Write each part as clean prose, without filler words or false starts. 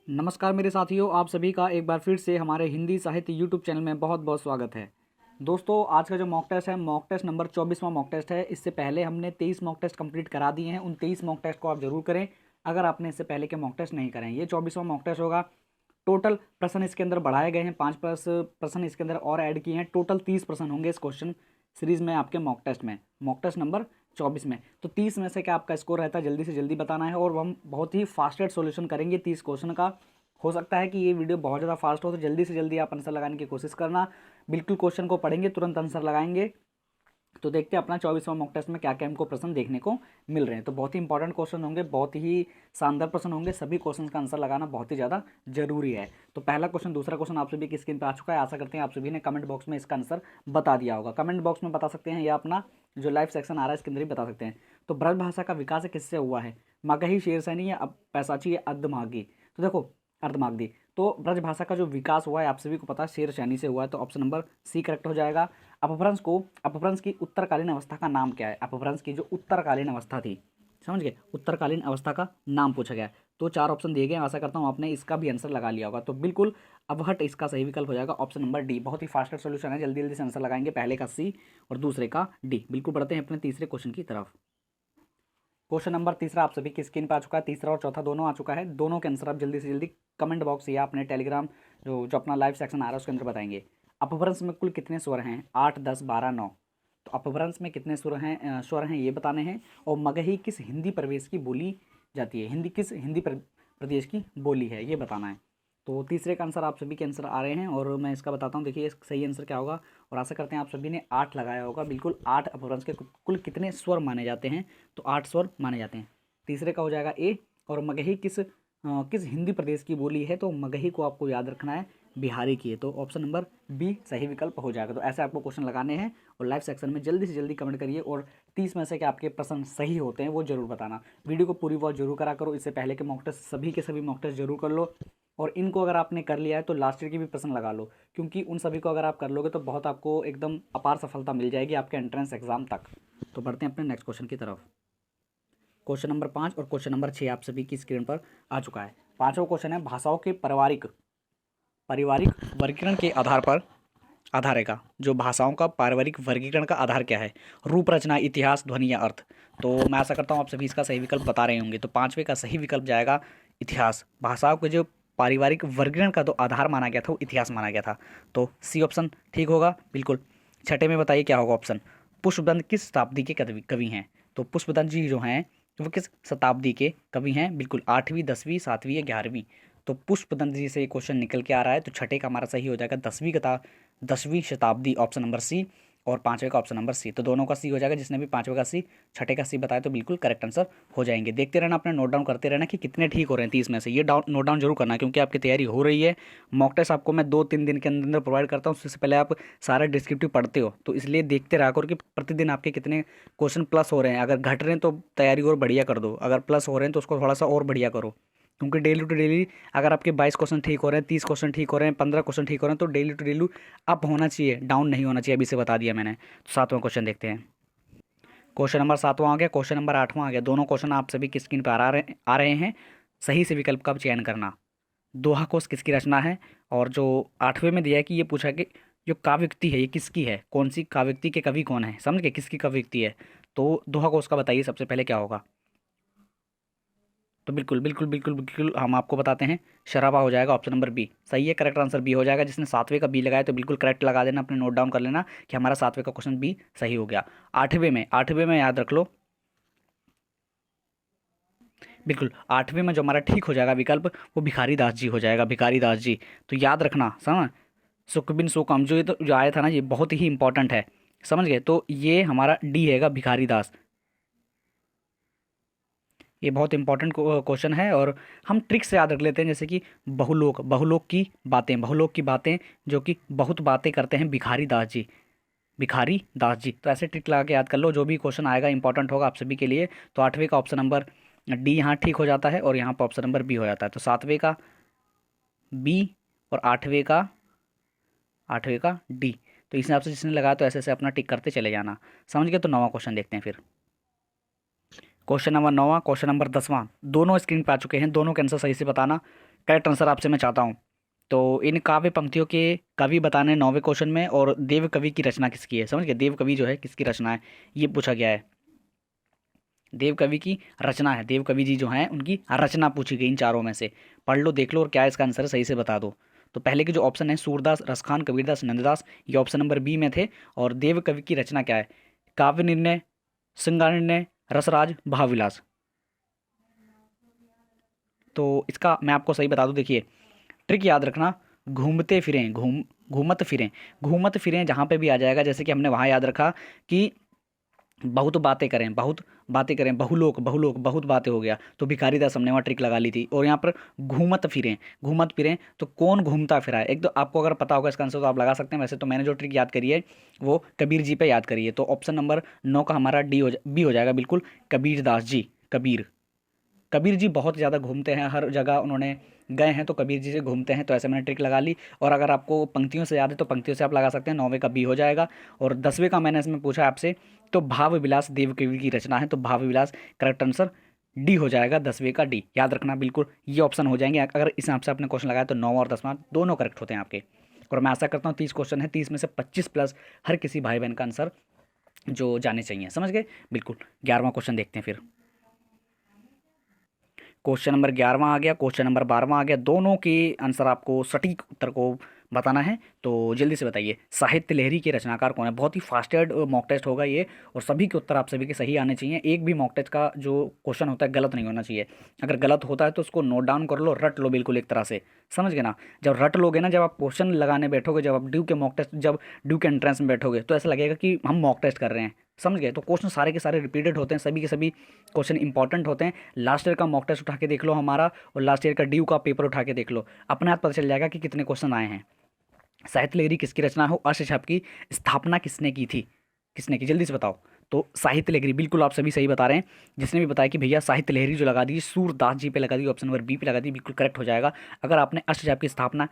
नमस्कार मेरे साथियों, आप सभी का एक बार फिर से हमारे हिंदी साहित्य यूट्यूब चैनल में बहुत बहुत स्वागत है। दोस्तों, आज का जो मॉक टेस्ट है, मॉक टेस्ट नंबर 24वां मॉक टेस्ट है। इससे पहले हमने 23 मॉक टेस्ट कंप्लीट करा दिए हैं। उन 23 मॉक टेस्ट को आप जरूर करें अगर आपने इससे पहले के मॉक टेस्ट नहीं करें। ये 24वां मॉक टेस्ट होगा। टोटल प्रश्न इसके अंदर बढ़ाए गए हैं, 5 प्रश्न इसके अंदर और ऐड किए हैं। टोटल 30 प्रश्न होंगे इस क्वेश्चन सीरीज में आपके मॉक टेस्ट में, मॉक टेस्ट नंबर 24 में। तो 30 में से क्या आपका स्कोर रहता है, जल्दी से जल्दी बताना है और हम बहुत ही फास्टेस्ट सॉल्यूशन करेंगे 30 क्वेश्चन का। हो सकता है कि ये वीडियो बहुत ज़्यादा फास्ट हो, तो जल्दी से जल्दी आप आंसर लगाने की कोशिश करना। बिल्कुल क्वेश्चन को पढ़ेंगे, तुरंत आंसर लगाएंगे। तो देखते हैं अपना 24वां मॉक टेस्ट में क्या क्या हमको प्रश्न देखने को मिल रहे हैं। तो बहुत ही इंपॉर्टेंट क्वेश्चन होंगे, बहुत ही शानदार प्रश्न होंगे। सभी क्वेश्चन का आंसर लगाना बहुत ही ज़्यादा जरूरी है। तो पहला क्वेश्चन, दूसरा क्वेश्चन आप सभी की स्क्रीन पर आ चुका है। आशा करते हैं आप सभी ने कमेंट बॉक्स में इसका आंसर बता दिया होगा। कमेंट बॉक्स में बता सकते हैं या अपना जो लाइव सेक्शन आ रहा है इसके अंदर ही बता सकते हैं। तो ब्रज भाषा का विकास किससे हुआ है? मगही, शेरशानी या पैसाची या अर्धमागी? तो देखो, अर्धमागधी। तो ब्रज भाषा का जो विकास हुआ है आप सभी को पता है शेरशानी से हुआ है। तो ऑप्शन नंबर सी करेक्ट हो जाएगा। अपभ्रंश की उत्तरकालीन अवस्था का नाम क्या है? अपभ्रंश की जो उत्तरकालीन अवस्था थी, समझ गए, उत्तरकालीन अवस्था का नाम पूछा गया है। तो 4 ऑप्शन दिए गए। आशा करता हूँ आपने इसका भी आंसर लगा लिया होगा। तो बिल्कुल अबहट इसका सही विकल्प हो जाएगा, ऑप्शन नंबर डी। बहुत ही फास्टर सोल्यूशन है, जल्दी जल्दी से आंसर लगाएंगे। पहले का सी और दूसरे का डी। बिल्कुल बढ़ते हैं अपने तीसरे क्वेश्चन की तरफ। क्वेश्चन नंबर तीसरा आप सभी की स्क्रीन पर आ चुका है। तीसरा और चौथा दोनों आ चुका है। दोनों के आंसर आप जल्दी से जल्दी कमेंट बॉक्स या अपने टेलीग्राम जो अपना लाइव सेक्शन आ रहा है उसके अंदर बताएंगे। अपभ्रंश में कुल कितने स्वर हैं? 8, 10, 12, 9। तो अपभ्रंश में कितने स्वर हैं ये बताने हैं। और मगही किस हिंदी प्रदेश की बोली जाती है? किस हिंदी प्रदेश की बोली है ये बताना है। तो तीसरे का आंसर आप सभी के आंसर आ रहे हैं और मैं इसका बताता हूँ। देखिए सही आंसर क्या होगा, और आशा करते हैं आप सभी ने 8 लगाया होगा। बिल्कुल 8 अपभ्रंश के कुल कितने स्वर माने जाते हैं? तो 8 स्वर माने जाते हैं। तीसरे का हो जाएगा ए। और मगही किस हिंदी प्रदेश की बोली है? तो मगही को आपको याद रखना है बिहारी की है। तो ऑप्शन नंबर बी सही विकल्प हो जाएगा। तो ऐसे आपको क्वेश्चन लगाने हैं और लाइव सेक्शन में जल्दी से जल्दी कमेंट करिए। और 30 में से क्या आपके प्रश्न सही होते हैं वो जरूर बताना। वीडियो को पूरी वॉच जरूर करा करो। इससे पहले के मॉक टेस्ट सभी के सभी मॉक टेस्ट जरूर कर लो। और इनको अगर आपने कर लिया है तो लास्ट ईयर की भी प्रश्न लगा लो, क्योंकि उन सभी को अगर आप कर लोगे तो बहुत आपको एकदम अपार सफलता मिल जाएगी आपके एंट्रेंस एग्जाम तक। तो बढ़ते हैं अपने नेक्स्ट क्वेश्चन की तरफ। क्वेश्चन नंबर 5 और क्वेश्चन नंबर 6 आप सभी की स्क्रीन पर आ चुका है। पांचवा क्वेश्चन है, भाषाओं के पारिवारिक वर्गीकरण के आधार है का जो भाषाओं का पारिवारिक वर्गीकरण का आधार क्या है? रूप, रचना, इतिहास, ध्वनि या अर्थ? तो मैं आशा करता हूँ आप सभी इसका सही विकल्प बता रहे होंगे। तो पांचवे का सही विकल्प जाएगा इतिहास। भाषाओं के जो पारिवारिक वर्गीकरण का जो आधार माना गया था वो इतिहास माना गया था। तो सी ऑप्शन ठीक होगा बिल्कुल। छठे में बताइए क्या होगा ऑप्शन। पुष्पदंत किस शताब्दी के कवि हैं? तो पुष्पदंत जी जो हैं वो किस शताब्दी के कवि हैं? बिल्कुल 8वीं, 10वीं, 7वीं या 11वीं? तो पुष्पदंत जी से क्वेश्चन निकल के आ रहा है। तो छठे का हमारा सही हो जाएगा 10वीं शताब्दी, ऑप्शन नंबर सी। और पांचवे का ऑप्शन नंबर सी। तो दोनों का सी हो जाएगा। जिसने भी पांचवे का सी, छठे का सी बताया तो बिल्कुल करेक्ट आंसर हो जाएंगे। देखते रहना, अपने नोट डाउन करते रहना कि कितने ठीक हो रहे हैं 30 में से। ये नोट डाउन जरूर करना, क्योंकि आपकी तैयारी हो रही है। मॉक टेस्ट आपको मैं 2-3 दिन के अंदर अंदर प्रोवाइड करता हूँ। उससे पहले आप सारा डिस्क्रिप्टिव पढ़ते हो, तो इसलिए देखते रहा करो कि प्रतिदिन आपके कितने क्वेश्चन प्लस हो रहे हैं। अगर घट रहे हैं तो तैयारी और बढ़िया कर दो, अगर प्लस हो रहे हैं तो उसको थोड़ा सा और बढ़िया करो। क्योंकि डेली टू डेली अगर आपके 22 क्वेश्चन ठीक हो रहे हैं, 30 क्वेश्चन ठीक हो रहे हैं, 15 क्वेश्चन ठीक हो रहे हैं, तो डेली टू डेली अप होना चाहिए, डाउन नहीं होना चाहिए। अभी से बता दिया मैंने। तो 7वां क्वेश्चन देखते हैं। क्वेश्चन नंबर 7वां आ गया, क्वेश्चन नंबर 8वां आ गया। दोनों क्वेश्चन आप सभी की स्क्रीन पर आ रहे हैं। सही से विकल्प का चयन करना। दोहा कोश किसकी रचना है? और जो 8वें में दिया है कि ये पूछा कि जो काव्यक्ति है ये किसकी है, कौन सी काव्यक्ति के कवि कौन है? समझ गए, किसकी काव्यक्ति है? तो दोहा कोश का बताइए सबसे पहले क्या होगा। तो बिल्कुल बिल्कुल बिल्कुल बिल्कुल हम आपको बताते हैं, शराबा हो जाएगा। ऑप्शन नंबर बी सही है, करेक्ट आंसर बी हो जाएगा। जिसने 7वें का बी लगाया तो बिल्कुल करेक्ट लगा देना, अपने नोट डाउन कर लेना कि हमारा 7वें का क्वेश्चन बी सही हो गया। 8वें में याद रख लो, बिल्कुल 8वें में जो हमारा ठीक हो जाएगा विकल्प वो भिखारी दास जी हो जाएगा, भिखारी दास जी। तो याद रखना, समझ। सुखबिन सुकम जो आया था ना, ये बहुत ही इंपॉर्टेंट है, समझ गए। तो ये हमारा डी हैगा, भिखारी दास। ये बहुत इंपॉर्टेंट क्वेश्चन है और हम ट्रिक से याद रख लेते हैं। जैसे कि बहुलोक की बातें जो कि बहुत बातें करते हैं भिखारी दास जी, भिखारी दास जी। तो ऐसे ट्रिक लगा के याद कर लो, जो भी क्वेश्चन आएगा इंपॉर्टेंट होगा आप सभी के लिए। तो 8वें का ऑप्शन नंबर डी यहाँ ठीक हो जाता है और यहाँ पर ऑप्शन नंबर बी हो जाता है। तो 7वें का बी और 8वें का डी। तो इस हिसाब से जिसने लगाया तो ऐसे ऐसे अपना टिक करते चले जाना, समझ गए। तो 9वां क्वेश्चन देखते हैं फिर। क्वेश्चन नंबर 9वां, क्वेश्चन नंबर 10वां, दोनों स्क्रीन पे आ चुके हैं। दोनों के आंसर सही से बताना। करेक्ट आंसर आपसे मैं चाहता हूँ। तो इन काव्य पंक्तियों के कवि बताने 9वें क्वेश्चन में, और देव कवि की रचना किसकी है, समझ गए, देव कवि जो है किसकी रचना है, ये पूछा गया है। देव कवि की रचना है, देव कवि जी जो हैं उनकी रचना पूछी गई इन चारों में से। पढ़ लो, देख लो, और क्या है इसका आंसर है सही से बता दो। तो पहले के जो ऑप्शन है सूरदास, रसखान, कबीरदास, नंददास, ये ऑप्शन नंबर बी में थे। और देव कवि की रचना क्या है, काव्य निर्णय, श्रृंगार निर्णय, रसराज, भावविलास। तो इसका मैं आपको सही बता दूं, देखिए ट्रिक याद रखना, घूमते फिरें, घूमत फिरें, घूमत फिरें जहाँ पे भी आ जाएगा, जैसे कि हमने वहाँ याद रखा कि बहुत बातें करें, बहुत बातें करें, बहुलोक, बहुलोक, बहुत बातें हो गया, तो भिखारी दास हमने वहाँ ट्रिक लगा ली थी। और यहाँ पर घूमत फिरें, घूमत फिरें, तो कौन घूमता फिरा है, एक तो आपको अगर पता होगा इसका आंसर तो आप लगा सकते हैं। वैसे तो मैंने जो ट्रिक याद करी है वो कबीर जी पे याद करी है। तो ऑप्शन नंबर 9 का हमारा बी हो जाएगा बिल्कुल, कबीर दास जी। कबीर, कबीर जी बहुत ज़्यादा घूमते हैं, हर जगह उन्होंने गए हैं, तो कबीर जी से घूमते हैं, तो ऐसे मैंने ट्रिक लगा ली। और अगर आपको पंक्तियों से याद है तो पंक्तियों से आप लगा सकते हैं, 9वें का बी हो जाएगा। और 10वें का मैंने इसमें पूछा आपसे, तो भाव विलास देव कवि की रचना है, तो भाव विलास करेक्ट आंसर डी हो जाएगा, 10वें का डी याद रखना बिल्कुल, ये ऑप्शन हो जाएंगे। अगर इस हिसाब से आपने क्वेश्चन लगाया तो 9 और 10वां दोनों करेक्ट होते हैं आपके। और मैं आशा करता हूँ 30 क्वेश्चन है, 30 में से 25 प्लस हर किसी भाई बहन का आंसर जो जाने चाहिए, समझ गए बिल्कुल। 11वां क्वेश्चन देखते हैं फिर। क्वेश्चन नंबर 11वां आ गया, क्वेश्चन नंबर 12वां आ गया, दोनों के आंसर आपको सटीक उत्तर को बताना है। तो जल्दी से बताइए, साहित्य लहरी के रचनाकार कौन है। बहुत ही फास्टेड मॉक टेस्ट होगा ये, और सभी के उत्तर आप सभी के सही आने चाहिए। एक भी मॉक टेस्ट का जो क्वेश्चन होता है गलत नहीं होना चाहिए। अगर गलत होता है तो उसको नोट डाउन कर लो, रट लो बिल्कुल एक तरह से, समझ गए ना। जब रट लोगे ना, जब आप क्वेश्चन लगाने बैठोगे, जब आप ड्यू के मॉक टेस्ट, जब ड्यू के एंट्रेंस में बैठोगे, तो ऐसा लगेगा कि हम मॉक टेस्ट कर रहे हैं, समझ गए। तो क्वेश्चन सारे के सारे रिपीटेड होते हैं, सभी के सभी क्वेश्चन इंपॉर्टेंट होते हैं। लास्ट ईयर का मॉक टेस्ट उठा के देख लो हमारा, और लास्ट ईयर का ड्यू का पेपर उठा के देख लो, अपने आप पता चल जाएगा कि कितने क्वेश्चन आए हैं। साहित्य लहरी किसकी रचना हो, अर्श छाप की स्थापना किसने की थी, किसने की, जल्दी से बताओ। तो साहित्य लहरी, बिल्कुल आप सभी सही बता रहे हैं। जिसने भी बताया कि भैया साहित्य लहरी जो लगा दी, सूरदास जी पे लगा दी, ऑप्शन नंबर बी पे लगा दी, बिल्कुल करेक्ट हो जाएगा। अगर आपने अष्टजाप की स्थापना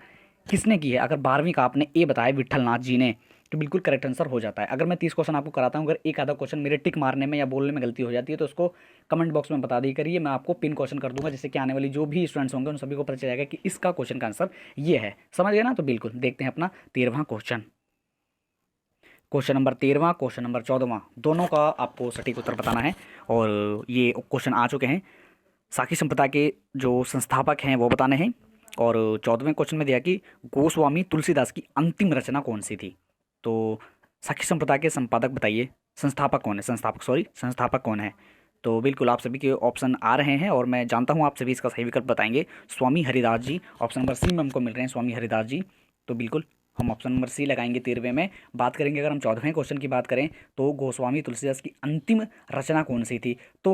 किसने की है, अगर 12वीं का आपने ए बताया विट्ठल नाथ जी ने, तो बिल्कुल करेक्ट आंसर हो जाता है। अगर मैं 30 क्वेश्चन आपको कराता हूँ, अगर एक आधा क्वेश्चन मेरे टिक मारने में या बोलने में गलती हो जाती है तो उसको कमेंट बॉक्स में बता दी करिए, मैं आपको पिन क्वेश्चन कर दूंगा, जिससे कि आने वाली जो भी स्टूडेंट्स होंगे उन सभी को पता चल जाएगा कि इसका क्वेश्चन का आंसर ये है, समझ गए ना। तो बिल्कुल देखते हैं अपना 13वां क्वेश्चन। क्वेश्चन नंबर 13वां, क्वेश्चन नंबर 14वां, दोनों का आपको सटीक उत्तर बताना है। और ये क्वेश्चन आ चुके हैं, साकी संप्रदाय के जो संस्थापक हैं वो बताने हैं। और 14वें क्वेश्चन में दिया कि गोस्वामी तुलसीदास की अंतिम रचना कौन सी थी। तो साकी संप्रदाय के संपादक बताइए, संस्थापक कौन है, संस्थापक कौन है। तो बिल्कुल आप सभी के ऑप्शन आ रहे हैं, और मैं जानता हूँ आप सभी इसका सही विकल्प बताएंगे, स्वामी हरिदास जी। ऑप्शन नंबर सी में हमको मिल रहे हैं स्वामी हरिदास जी, तो बिल्कुल हम ऑप्शन नंबर सी लगाएंगे 13वें में। बात करेंगे अगर हम 14वें क्वेश्चन की बात करें, तो गोस्वामी तुलसीदास की अंतिम रचना कौन सी थी। तो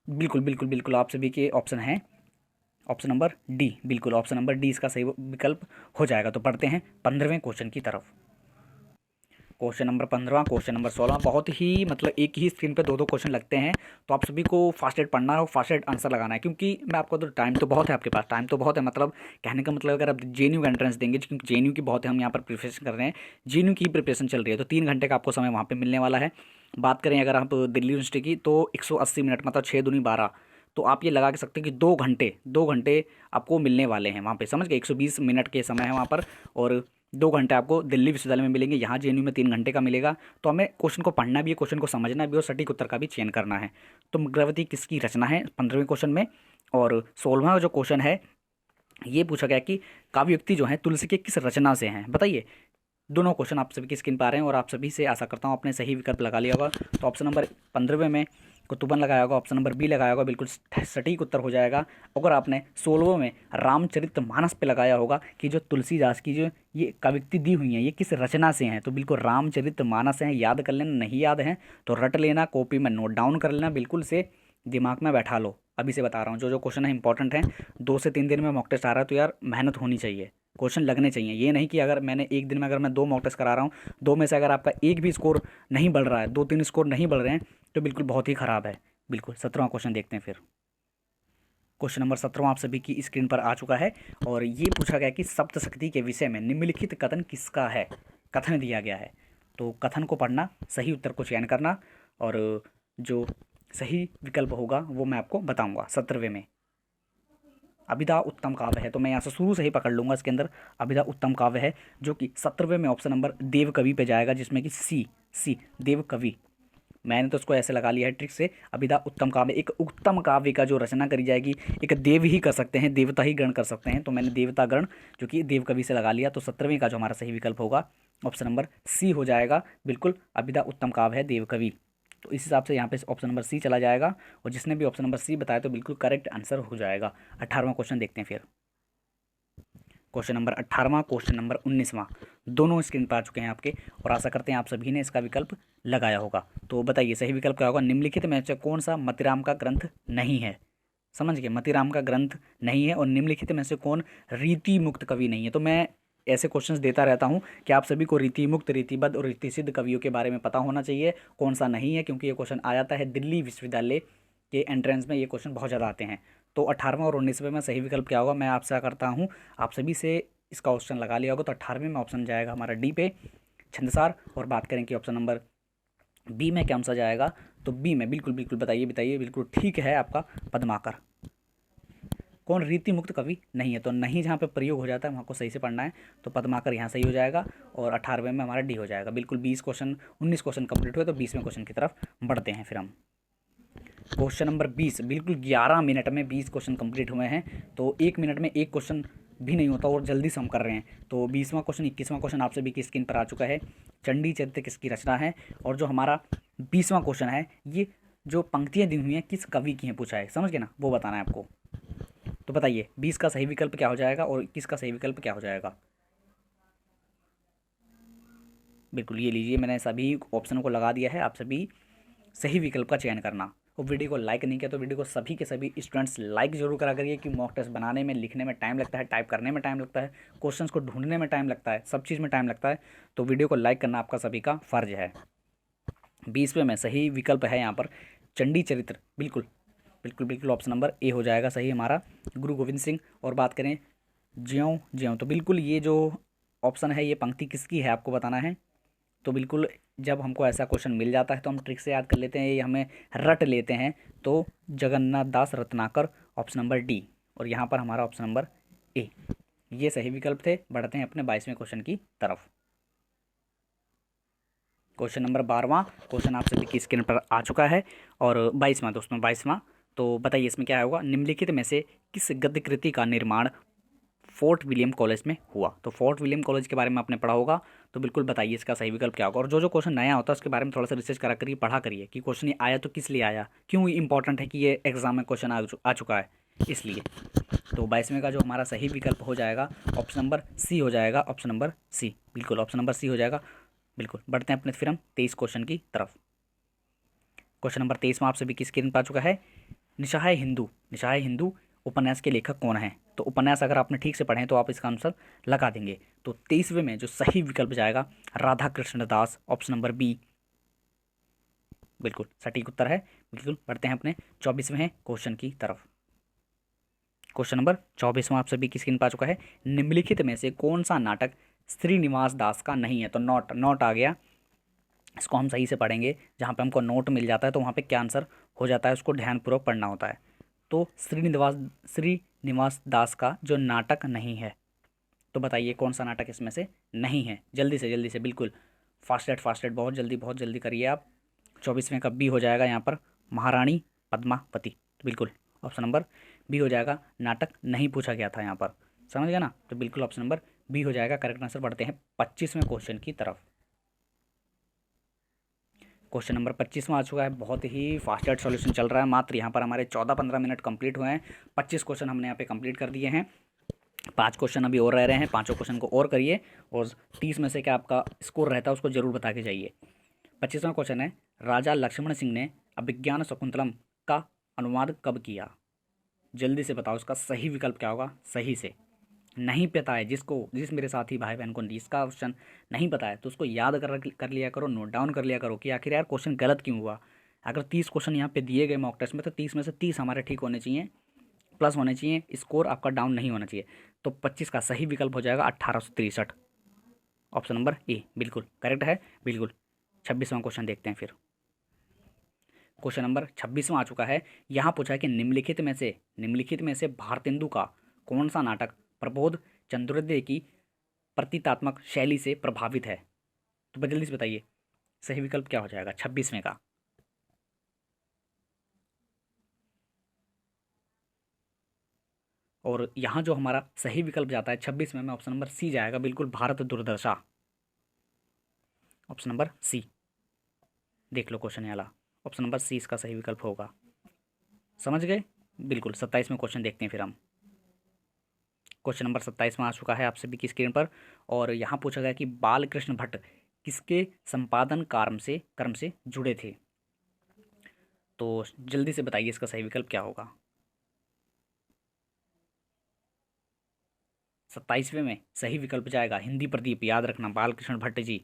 बिल्कुल बिल्कुल बिल्कुल आप सभी के ऑप्शन हैं ऑप्शन नंबर डी, बिल्कुल ऑप्शन नंबर डी इसका सही विकल्प हो जाएगा। तो पढ़ते हैं 15वें क्वेश्चन की तरफ। क्वेश्चन नंबर 15, क्वेश्चन नंबर 16, बहुत ही मतलब एक ही स्क्रीन पे दो दो क्वेश्चन लगते हैं, तो आप सभी को फास्टेड पढ़ना है और फास्टेड आंसर लगाना है, क्योंकि मैं आपको तो टाइम तो बहुत है, आपके पास टाइम तो बहुत है, मतलब कहने का मतलब अगर आप जेएनयू का एंट्रेंस देंगे, क्योंकि जेएनयू की बहुत है, हम यहाँ पर प्रिपरेशन कर रहे हैं, जेएनयू की प्रिपरेशन चल रही है, तो 3 घंटे का आपको समय वहाँ पर मिलने वाला है। बात करें अगर आप दिल्ली यूनिवर्सिटी की, तो 180 मिनट, मतलब 6 दूनी 12, तो आप ये लगा के सकते हैं कि 2 घंटे आपको मिलने वाले हैं वहाँ पे, समझ गए। 120 मिनट के समय है वहाँ पर, और 2 घंटे आपको दिल्ली विश्वविद्यालय में मिलेंगे, यहाँ जेएनयू में 3 घंटे का मिलेगा। तो हमें क्वेश्चन को पढ़ना भी है, क्वेश्चन को समझना भी है, और सटीक उत्तर का भी चयन करना है। तो मग्रवती किसकी रचना है 15वें क्वेश्चन में। और 16वां जो क्वेश्चन है, ये पूछा गया कि काव्ययुक्ति जो है तुलसी के किस रचना से हैं, बताइए। दोनों क्वेश्चन आप सभी की स्क्रीन पर आ रहे हैं, और आप सभी से आशा करता हूँ आपने सही विकल्प लगा लिया होगा। तो ऑप्शन नंबर 15वें में कुतुबन लगाया होगा, ऑप्शन नंबर बी लगाया होगा, बिल्कुल सटीक उत्तर हो जाएगा। अगर आपने 16वें में रामचरितमानस पे लगाया होगा कि जो तुलसीदास की जो ये कविक्ति दी हुई हैं ये किस रचना से हैं, तो बिल्कुल रामचरितमानस हैं, याद कर लेना, नहीं याद है तो रट लेना, कॉपी में नोट डाउन कर लेना, बिल्कुल से दिमाग में बैठा लो। अभी से बता रहा हूँ, जो जो क्वेश्चन है इंपॉर्टेंट हैं, 2 से 3 दिन में मॉक टेस्ट आ रहा है, तो यार मेहनत होनी चाहिए, क्वेश्चन लगने चाहिए। ये नहीं कि अगर मैंने एक दिन में अगर मैं 2 मॉक टेस्ट करा रहा हूँ, 2 में से अगर आपका एक भी स्कोर नहीं बढ़ रहा है, 2-3 स्कोर नहीं बढ़ रहे हैं, तो बिल्कुल बहुत ही ख़राब है। बिल्कुल 17वां क्वेश्चन देखते हैं फिर। क्वेश्चन नंबर 17 आप सभी की स्क्रीन पर आ चुका है, और ये पूछा गया कि सप्तशक्ति के विषय में निम्नलिखित कथन किसका है, कथन दिया गया है। तो कथन को पढ़ना, सही उत्तर को चयन करना, और जो सही विकल्प होगा वो मैं आपको बताऊंगा 17वें में। अभिधा उत्तम काव्य है, तो मैं यहाँ से शुरू से ही पकड़ लूंगा इसके अंदर अभिधा उत्तम काव्य है, जो कि 17वें में ऑप्शन नंबर देव कवि पे जाएगा, जिसमें कि सी देव कवि। मैंने तो उसको ऐसे लगा लिया है ट्रिक से, अभिधा उत्तम काव्य, एक उत्तम काव्य का जो रचना करी जाएगी, एक देव ही कर सकते हैं, देवता ही गण कर सकते हैं, तो मैंने देवता गण जो कि देव कवि से लगा लिया। तो 17वें का जो हमारा सही विकल्प होगा ऑप्शन नंबर सी हो जाएगा, बिल्कुल अभिधा उत्तम काव्य है देव कवि। तो इस हिसाब से यहाँ पे ऑप्शन नंबर सी चला जाएगा, और जिसने भी ऑप्शन नंबर सी बताया तो बिल्कुल करेक्ट आंसर हो जाएगा। 18वां क्वेश्चन देखते हैं फिर। क्वेश्चन नंबर 18वां, क्वेश्चन नंबर 19वां, दोनों स्क्रीन पर आ चुके हैं आपके, और आशा करते हैं आप सभी ने इसका विकल्प लगाया होगा। तो बताइए सही विकल्प क्या होगा। निम्नलिखित में से कौन सा मतिराम का ग्रंथ नहीं है। समझ गए, मतिराम का ग्रंथ नहीं है, और निम्नलिखित में से कौन रीति मुक्त कवि नहीं है। तो मैं ऐसे क्वेश्चंस देता रहता हूं कि आप सभी को रीति मुक्त, रीतिबद्ध और रीतिसिद्ध कवियों के बारे में पता होना चाहिए, कौन सा नहीं है, क्योंकि ये क्वेश्चन आ जाता है दिल्ली विश्वविद्यालय के एंट्रेंस में, ये क्वेश्चन बहुत ज़्यादा आते हैं। तो 18वां और 19वें में सही विकल्प क्या होगा, मैं आपसे करता हूँ आप सभी से इसका ऑप्शन लगा लिया होगा। तो 18वें में ऑप्शन जाएगा हमारा डी पे छंदसार, और बात करें कि ऑप्शन नंबर बी में कौन सा जाएगा, तो बी में बिल्कुल बिल्कुल बताइए बिल्कुल ठीक है आपका पद्माकर। कौन रीति मुक्त कवि नहीं है, तो नहीं जहाँ पे प्रयोग हो जाता है वहाँ को सही से पढ़ना है, तो पद्माकर यहाँ सही हो जाएगा, और 18वें में हमारा डी हो जाएगा। बिल्कुल 20 क्वेश्चन 19 क्वेश्चन कंप्लीट हुए, तो 20वें क्वेश्चन की तरफ बढ़ते हैं फिर हम। क्वेश्चन नंबर 20, बिल्कुल 11 मिनट में 20 क्वेश्चन कंप्लीट हुए हैं, तो 1 मिनट में एक क्वेश्चन भी नहीं होता, और जल्दी से हम कर रहे हैं। तो 20वां क्वेश्चन 21वां क्वेश्चन आप सभी की स्क्रीन पर आ चुका है। चंडी चरित्र किसकी रचना है, और जो हमारा 20वां क्वेश्चन है, ये जो पंक्तियाँ दी हुई हैं किस कवि की हैं पूछा है, समझ गए ना, वो बताना है आपको। तो बताइए 20 का सही विकल्प क्या हो जाएगा और 21 का सही विकल्प क्या हो जाएगा। बिल्कुल ये लीजिए, मैंने सभी ऑप्शनों को लगा दिया है, आप सभी सही विकल्प का चयन करना। और वीडियो को लाइक नहीं किया तो वीडियो को सभी के सभी स्टूडेंट्स लाइक जरूर करा करिए, कि मॉक टेस्ट बनाने में, लिखने में टाइम लगता है, टाइप करने में टाइम लगता है, क्वेश्चंस को ढूंढने में टाइम लगता है, सब चीज़ में टाइम लगता है, तो वीडियो को लाइक करना आपका सभी का फ़र्ज है। 20वें में सही विकल्प है यहाँ पर चंडी चरित्र, बिल्कुल बिल्कुल बिल्कुल ऑप्शन नंबर ए हो जाएगा सही हमारा, गुरु गोविंद सिंह। और बात करें ज्यों ज्यों, तो बिल्कुल ये जो ऑप्शन है ये पंक्ति किसकी है आपको बताना है। तो बिल्कुल जब हमको ऐसा क्वेश्चन मिल जाता है तो हम ट्रिक से याद कर लेते हैं, ये हमें रट लेते हैं। तो जगन्नाथ दास रत्नाकर ऑप्शन नंबर डी, और यहाँ पर हमारा ऑप्शन नंबर ए, ये सही विकल्प थे। बढ़ते हैं अपने 22वें क्वेश्चन की तरफ। क्वेश्चन नंबर 12वां क्वेश्चन आप सभी की स्क्रीन पर आ चुका है, और 22वां दोस्तों 22वां। तो बताइए इसमें क्या होगा। निम्नलिखित में से किस गद्य कृति का निर्माण फोर्ट विलियम कॉलेज में हुआ। तो फोर्ट विलियम कॉलेज के बारे में आपने पढ़ा होगा, तो बिल्कुल बताइए इसका सही विकल्प क्या होगा। और जो क्वेश्चन नया होता है उसके बारे में थोड़ा सा रिसर्च करा करिए, पढ़ा करिए कि क्वेश्चन ये आया तो किस लिए आया, क्यों इंपॉर्टेंट है कि ये एग्जाम में क्वेश्चन आ चुका है, इसलिए। तो 22वें का जो हमारा सही विकल्प हो जाएगा ऑप्शन नंबर सी हो जाएगा, ऑप्शन नंबर सी, बिल्कुल ऑप्शन नंबर सी हो जाएगा। बिल्कुल बढ़ते हैं अपने फिर हम 23 क्वेश्चन की तरफ। क्वेश्चन नंबर 23 में आप सभी की स्क्रीन पर आ चुका है। निशाय हिंदू उपन्यास के लेखक कौन है। तो उपन्यास अगर आपने ठीक से पढ़े तो आप इसका आंसर लगा देंगे। तो 23वें में जो सही विकल्प जाएगा राधा कृष्ण दास, ऑप्शन नंबर बी, बिल्कुल सटीक उत्तर है। बिल्कुल बढ़ते हैं अपने 24वें क्वेश्चन की तरफ। क्वेश्चन नंबर 24वां आप सभी की स्क्रीन पर आ चुका है। निम्नलिखित में से कौन सा नाटक श्रीनिवास दास का नहीं है। तो नोट आ गया, इसको हम सही से पढ़ेंगे। जहाँ पे हमको नोट मिल जाता है तो वहाँ पे क्या आंसर हो जाता है उसको ध्यानपूर्वक पढ़ना होता है। तो श्रीनिवास दास का जो नाटक नहीं है, तो बताइए कौन सा नाटक इसमें से नहीं है। जल्दी से बिल्कुल फास्टेड बहुत जल्दी करिए आप। 24वें का बी हो जाएगा यहाँ पर महारानी पद्मावती, तो बिल्कुल ऑप्शन नंबर बी हो जाएगा। नाटक नहीं पूछा गया था यहाँ पर, समझ गया ना, तो बिल्कुल ऑप्शन नंबर बी हो जाएगा करेक्ट आंसर। बढ़ते हैं 25वें क्वेश्चन की तरफ। क्वेश्चन नंबर 25वां आ चुका है। बहुत ही फास्टेड सॉल्यूशन चल रहा है, मात्र यहाँ पर हमारे 14-15 मिनट कंप्लीट हुए हैं। 25 क्वेश्चन हमने यहाँ पे कंप्लीट कर दिए हैं। 5 क्वेश्चन अभी और रह रहे हैं, 5 क्वेश्चन को और करिए, और 30 में से क्या आपका स्कोर रहता है उसको जरूर बता के जाइए। 25वां क्वेश्चन है, राजा लक्ष्मण सिंह ने अभिज्ञान शकुंतलम का अनुवाद कब किया। जल्दी से बताओ उसका सही विकल्प क्या होगा। सही से नहीं पता है जिस मेरे साथी भाई बहन को इसका क्वेश्चन नहीं पता है तो उसको याद कर लिया करो, नोट डाउन कर लिया करो कि आखिर यार क्वेश्चन गलत क्यों हुआ। अगर 30 क्वेश्चन यहाँ पे दिए गए मॉक टेस्ट में, तो 30 में से 30 हमारे ठीक होने चाहिए, प्लस होने चाहिए, स्कोर आपका डाउन नहीं होना चाहिए। तो 25 का सही विकल्प हो जाएगा 1863, ऑप्शन नंबर ए, बिल्कुल करेक्ट है। बिल्कुल 26वां क्वेश्चन देखते हैं फिर। क्वेश्चन नंबर 26वां आ चुका है। यहाँ पूछा है कि निम्नलिखित में से भारतेंदु का कौन सा नाटक प्रबोध चंद्रोदय की प्रतीकात्मक शैली से प्रभावित है। तो जल्दी से बताइए सही विकल्प क्या हो जाएगा 26वें का। और यहाँ जो हमारा सही विकल्प जाता है 26 में ऑप्शन नंबर सी जाएगा, बिल्कुल भारत दुर्दशा, ऑप्शन नंबर सी। देख लो क्वेश्चन वाला, ऑप्शन नंबर सी इसका सही विकल्प होगा। समझ गए, बिल्कुल। 27वें क्वेश्चन देखते हैं फिर हम। क्वेश्चन नंबर 27 में आ चुका है आप सभी की स्क्रीन पर, और यहाँ पूछा गया कि बालकृष्ण भट्ट किसके संपादन कर्म से जुड़े थे। तो जल्दी से बताइए इसका सही विकल्प क्या होगा। 27वें में सही विकल्प जाएगा हिंदी प्रदीप, याद रखना बालकृष्ण भट्ट जी,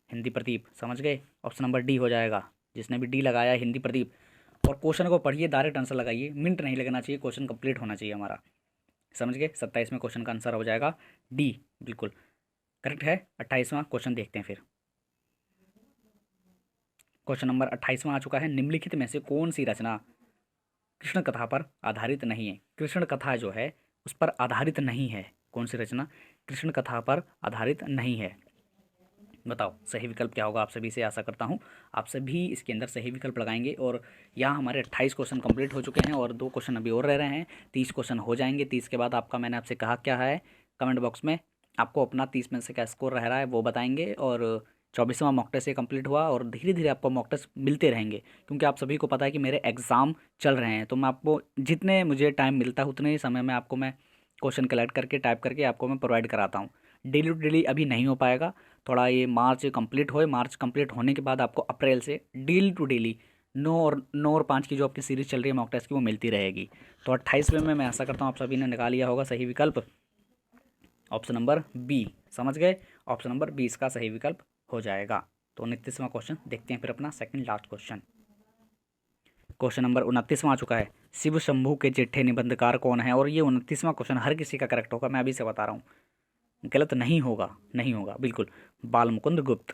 हिंदी प्रदीप। समझ गए, ऑप्शन नंबर डी हो जाएगा। जिसने भी डी लगाया है हिंदी प्रदीप। और क्वेश्चन को पढ़िए, डायरेक्ट आंसर लगाइए, मिनट नहीं लगना चाहिए, क्वेश्चन कंप्लीट होना चाहिए हमारा। समझ गए, 27वें क्वेश्चन का आंसर हो जाएगा डी, बिल्कुल करेक्ट है। 28वां क्वेश्चन देखते हैं फिर। क्वेश्चन नंबर 28वां आ चुका है। निम्नलिखित में से कौन सी रचना कृष्ण कथा पर आधारित नहीं है। कृष्ण कथा जो है उस पर आधारित नहीं है। कौन सी रचना कृष्ण कथा पर आधारित नहीं है, बताओ सही विकल्प क्या होगा। आप सभी से आशा करता हूँ आप सभी इसके अंदर सही विकल्प लगाएंगे। और यहाँ हमारे 28 क्वेश्चन कंप्लीट हो चुके हैं और 2 क्वेश्चन अभी और रह रहे हैं। 30 क्वेश्चन हो जाएंगे। 30 के बाद आपका, मैंने आपसे कहा क्या है कमेंट बॉक्स में, आपको अपना 30 में से क्या स्कोर रह रहा है वो बताएंगे। और 24वां मॉक टेस्ट ये कंप्लीट हुआ और धीरे धीरे आपको मॉक टेस्ट मिलते रहेंगे, क्योंकि आप सभी को पता है कि मेरे एग्ज़ाम चल रहे हैं। तो मैं आपको जितने मुझे टाइम मिलता है उतने ही समय में आपको मैं क्वेश्चन कलेक्ट करके टाइप करके आपको मैं प्रोवाइड कराता हूँ। डेली टू डेली अभी नहीं हो पाएगा, थोड़ा ये मार्च कंप्लीट होए। मार्च कंप्लीट होने के बाद आपको अप्रैल से डेली टू डेली 9 और 5 की जो आपकी सीरीज चल रही है मॉक टेस्ट की वो मिलती रहेगी। तो 28वें में मैं आशा करता हूँ आप सभी ने निकाल लिया होगा सही विकल्प, ऑप्शन नंबर बी। समझ गए, ऑप्शन नंबर बी इसका सही विकल्प हो जाएगा। तो 29वां क्वेश्चन देखते हैं फिर अपना second last question. Question number 29वां आ चुका है। शिव शंभू के चिट्ठे निबंधकार कौन है। और ये 29वां क्वेश्चन हर किसी का करेक्ट होगा, मैं अभी से बता रहा हूँ, गलत नहीं होगा, नहीं होगा, बिल्कुल बाल मुकुंद गुप्त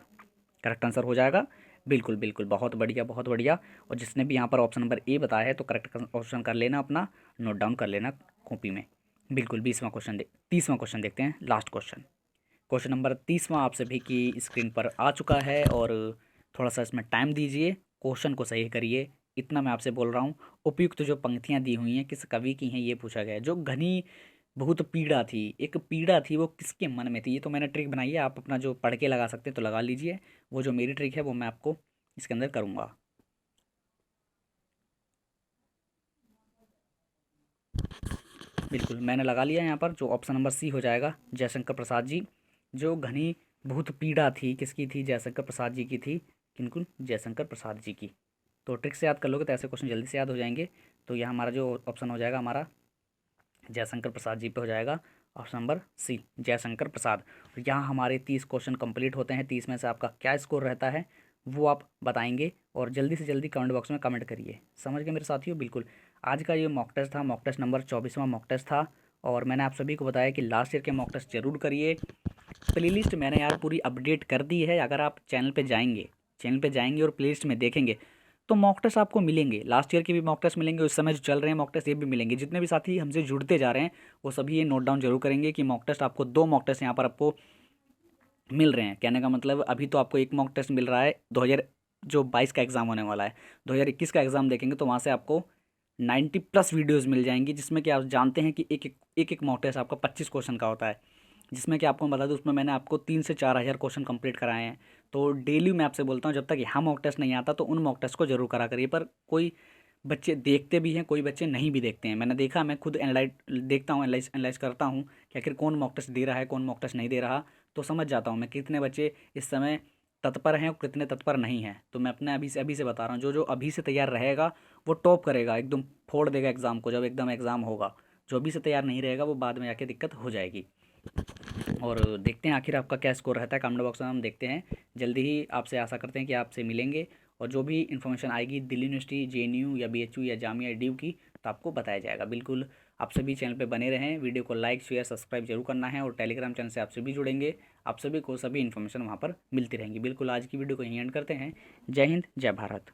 करेक्ट आंसर हो जाएगा। बिल्कुल बिल्कुल, बहुत बढ़िया बहुत बढ़िया। और जिसने भी यहाँ पर ऑप्शन नंबर ए बताया है तो करेक्ट ऑप्शन कर लेना, अपना नोट डाउन कर लेना कॉपी में। बिल्कुल 30वां क्वेश्चन देखते हैं, लास्ट क्वेश्चन। क्वेश्चन नंबर 30वां आप सभी की स्क्रीन पर आ चुका है और थोड़ा सा इसमें टाइम दीजिए, क्वेश्चन को सही करिए, इतना मैं आपसे बोल रहा हूँ। उपयुक्त जो पंक्तियाँ दी हुई हैं किस कवि की हैं ये पूछा गया है। जो घनी बहुत पीड़ा थी, एक पीड़ा थी वो किसके मन में थी। ये तो मैंने ट्रिक बनाई है, आप अपना जो पढ़ के लगा सकते हैं तो लगा लीजिए। वो जो मेरी ट्रिक है वो मैं आपको इसके अंदर करूँगा। बिल्कुल मैंने लगा लिया यहाँ पर, जो ऑप्शन नंबर सी हो जाएगा जयशंकर प्रसाद जी। जो घनी बहुत पीड़ा थी किसकी थी, जयशंकर प्रसाद जी की थी। किनको, जयशंकर प्रसाद जी की। तो ट्रिक से याद कर लोगे तो ऐसे क्वेश्चन जल्दी से याद हो जाएंगे। तो यहाँ हमारा जो ऑप्शन हो जाएगा हमारा जयशंकर प्रसाद जी पे हो जाएगा, ऑप्शन नंबर सी जयशंकर प्रसाद। और यहाँ हमारे 30 क्वेश्चन कंप्लीट होते हैं। 30 में से आपका क्या स्कोर रहता है वो आप बताएंगे और जल्दी से जल्दी कमेंट बॉक्स में कमेंट करिए। समझ गए मेरे साथियों, बिल्कुल। आज का ये मॉक टेस्ट था, मॉक टेस्ट नंबर 24वां मॉक टेस्ट था। और मैंने आप सभी को बताया कि लास्ट ईयर के मॉक टेस्ट जरूर करिए। प्लेलिस्ट मैंने यार पूरी अपडेट कर दी है। अगर आप चैनल पे जाएंगे और प्लेलिस्ट में देखेंगे तो मॉक टेस्ट आपको मिलेंगे। लास्ट ईयर के भी मॉक टेस्ट मिलेंगे, उस समय जो चल रहे हैं मॉक टेस्ट ये भी मिलेंगे। जितने भी साथी हमसे जुड़ते जा रहे हैं वो सभी ये नोट डाउन जरूर करेंगे कि मॉक टेस्ट आपको 2 मॉक टेस्ट यहाँ पर आपको मिल रहे हैं। कहने का मतलब अभी तो आपको एक मॉक टेस्ट मिल रहा है 2022 का एग्ज़ाम होने वाला है। 2021 का एग्ज़ाम देखेंगे तो वहाँ से आपको 90+ वीडियोज़ मिल जाएंगी, जिसमें कि आप जानते हैं कि एक मॉक टेस्ट आपका 25 क्वेश्चन का होता है। जिसमें कि आपको बता दूं उसमें मैंने आपको 3 से 4 हज़ार क्वेश्चन कंप्लीट कराए हैं। तो डेली मैं आपसे बोलता हूँ जब तक यहाँ मॉक टेस्ट नहीं आता तो उन मॉक टेस्ट को जरूर करा करिए। पर कोई बच्चे देखते भी हैं, कोई बच्चे नहीं भी देखते हैं। मैंने देखा, मैं खुद देखता हूँ, एनालाइज करता हूँ कि आखिर कौन मॉक टेस्ट दे रहा है कौन मॉक टेस्ट नहीं दे रहा। तो समझ जाता हूँ मैं कितने बच्चे इस समय तत्पर हैं और कितने तत्पर नहीं हैं। तो मैं अपने अभी से बता रहा हूँ, जो अभी से तैयार रहेगा वो टॉप करेगा, एकदम फोड़ देगा एग्ज़ाम को जब एकदम एग्ज़ाम होगा। जो अभी से तैयार नहीं रहेगा वो बाद में आके दिक्कत हो जाएगी। और देखते हैं आखिर आपका क्या स्कोर रहता है, कमेंट बॉक्स में हम देखते हैं। जल्दी ही आपसे आशा करते हैं कि आपसे मिलेंगे और जो भी इन्फॉर्मेशन आएगी दिल्ली यूनिवर्सिटी, जेएनयू या बीएचयू या जामिया ड्यू की, तो आपको बताया जाएगा। बिल्कुल आप सभी चैनल पे बने रहें, वीडियो को लाइक शेयर सब्सक्राइब जरूर करना है। और टेलीग्राम चैनल से आप सभी जुड़ेंगे, आप सभी को सभी इन्फॉर्मेशन वहाँ पर मिलती रहेंगी। बिल्कुल आज की वीडियो को यहीं एंड करते हैं। जय हिंद, जय भारत।